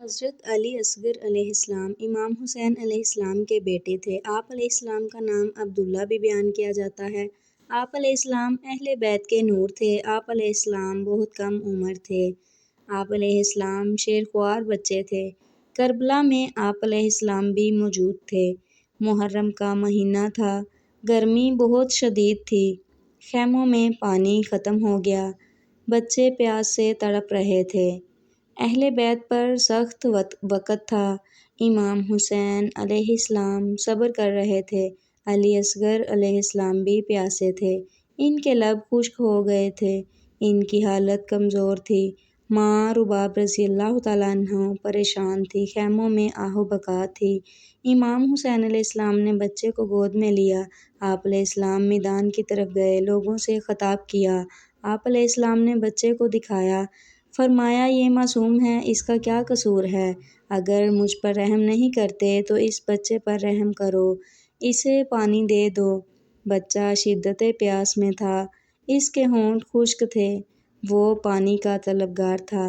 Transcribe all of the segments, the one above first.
حضرت علی اصغر علیہ السلام امام حسین علیہ السلام کے بیٹے تھے۔ آپ علیہ السلام کا نام عبداللہ بھی بیان کیا جاتا ہے۔ آپ علیہ السلام اہل بیت کے نور تھے۔ آپ علیہ السلام بہت کم عمر تھے۔ آپ علیہ السلام شیرخوار بچے تھے۔ کربلا میں آپ علیہ السلام بھی موجود تھے۔ محرم کا مہینہ تھا۔ گرمی بہت شدید تھی۔ خیموں میں پانی ختم ہو گیا۔ بچے پیاس سے تڑپ رہے تھے۔ اہل بیت پر سخت وقت تھا۔ امام حسین علیہ السلام صبر کر رہے تھے۔ علی اصغر علیہ السلام بھی پیاسے تھے۔ ان کے لب خشک ہو گئے تھے۔ ان کی حالت کمزور تھی۔ ماں رباب رضی اللہ تعالیٰ عنہ پریشان تھی۔ خیموں میں آہ و بکا تھی۔ امام حسین علیہ السلام نے بچے کو گود میں لیا۔ آپ علیہ السلام میدان کی طرف گئے، لوگوں سے خطاب کیا۔ آپ علیہ السلام نے بچے کو دکھایا، فرمایا یہ معصوم ہے، اس کا کیا قصور ہے؟ اگر مجھ پر رحم نہیں کرتے تو اس بچے پر رحم کرو، اسے پانی دے دو۔ بچہ شدت پیاس میں تھا، اس کے ہونٹ خشک تھے، وہ پانی کا طلبگار تھا۔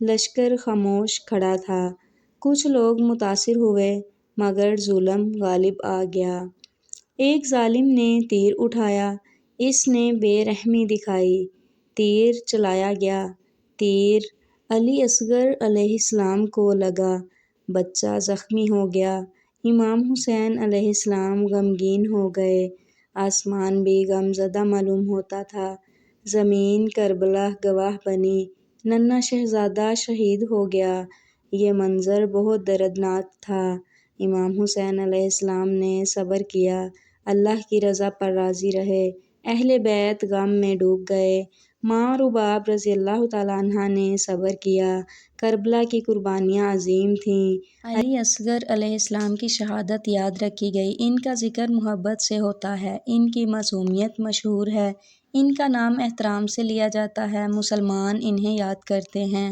لشکر خاموش کھڑا تھا۔ کچھ لوگ متاثر ہوئے، مگر ظلم غالب آ گیا۔ ایک ظالم نے تیر اٹھایا، اس نے بے رحمی دکھائی، تیر چلایا گیا۔ تیر علی اصغر علیہ السلام کو لگا، بچہ زخمی ہو گیا۔ امام حسین علیہ السلام غمگین ہو گئے۔ آسمان بھی غم زدہ معلوم ہوتا تھا۔ زمین کربلا گواہ بنی، ننھا شہزادہ شہید ہو گیا۔ یہ منظر بہت دردناک تھا۔ امام حسین علیہ السلام نے صبر کیا، اللہ کی رضا پر راضی رہے۔ اہل بیت غم میں ڈوب گئے۔ ماں رباب رضی اللہ تعالیٰ عنہا نے صبر کیا۔ کربلا کی قربانیاں عظیم تھیں۔ علی اصغر علیہ السلام کی شہادت یاد رکھی گئی۔ ان کا ذکر محبت سے ہوتا ہے۔ ان کی معصومیت مشہور ہے۔ ان کا نام احترام سے لیا جاتا ہے۔ مسلمان انہیں یاد کرتے ہیں۔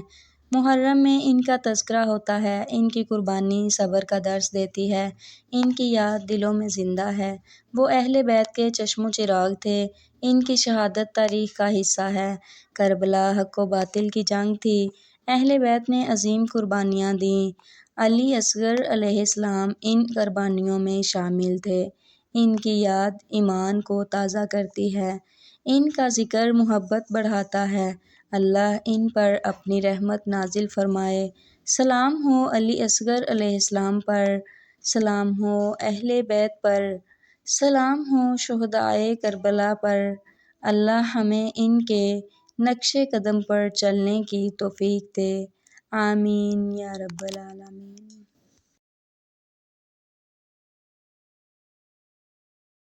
محرم میں ان کا تذکرہ ہوتا ہے۔ ان کی قربانی صبر کا درس دیتی ہے۔ ان کی یاد دلوں میں زندہ ہے۔ وہ اہل بیت کے چشم و چراغ تھے۔ ان کی شہادت تاریخ کا حصہ ہے۔ کربلا حق و باطل کی جنگ تھی۔ اہل بیت نے عظیم قربانیاں دیں۔ علی اصغر علیہ السلام ان قربانیوں میں شامل تھے۔ ان کی یاد ایمان کو تازہ کرتی ہے۔ ان کا ذکر محبت بڑھاتا ہے۔ اللہ ان پر اپنی رحمت نازل فرمائے۔ سلام ہو علی اصغر علیہ السلام پر، سلام ہو اہل بیت پر، سلام ہو شہدائے کربلا پر۔ اللہ ہمیں ان کے نقش قدم پر چلنے کی توفیق دے۔ آمین یا رب العالمین۔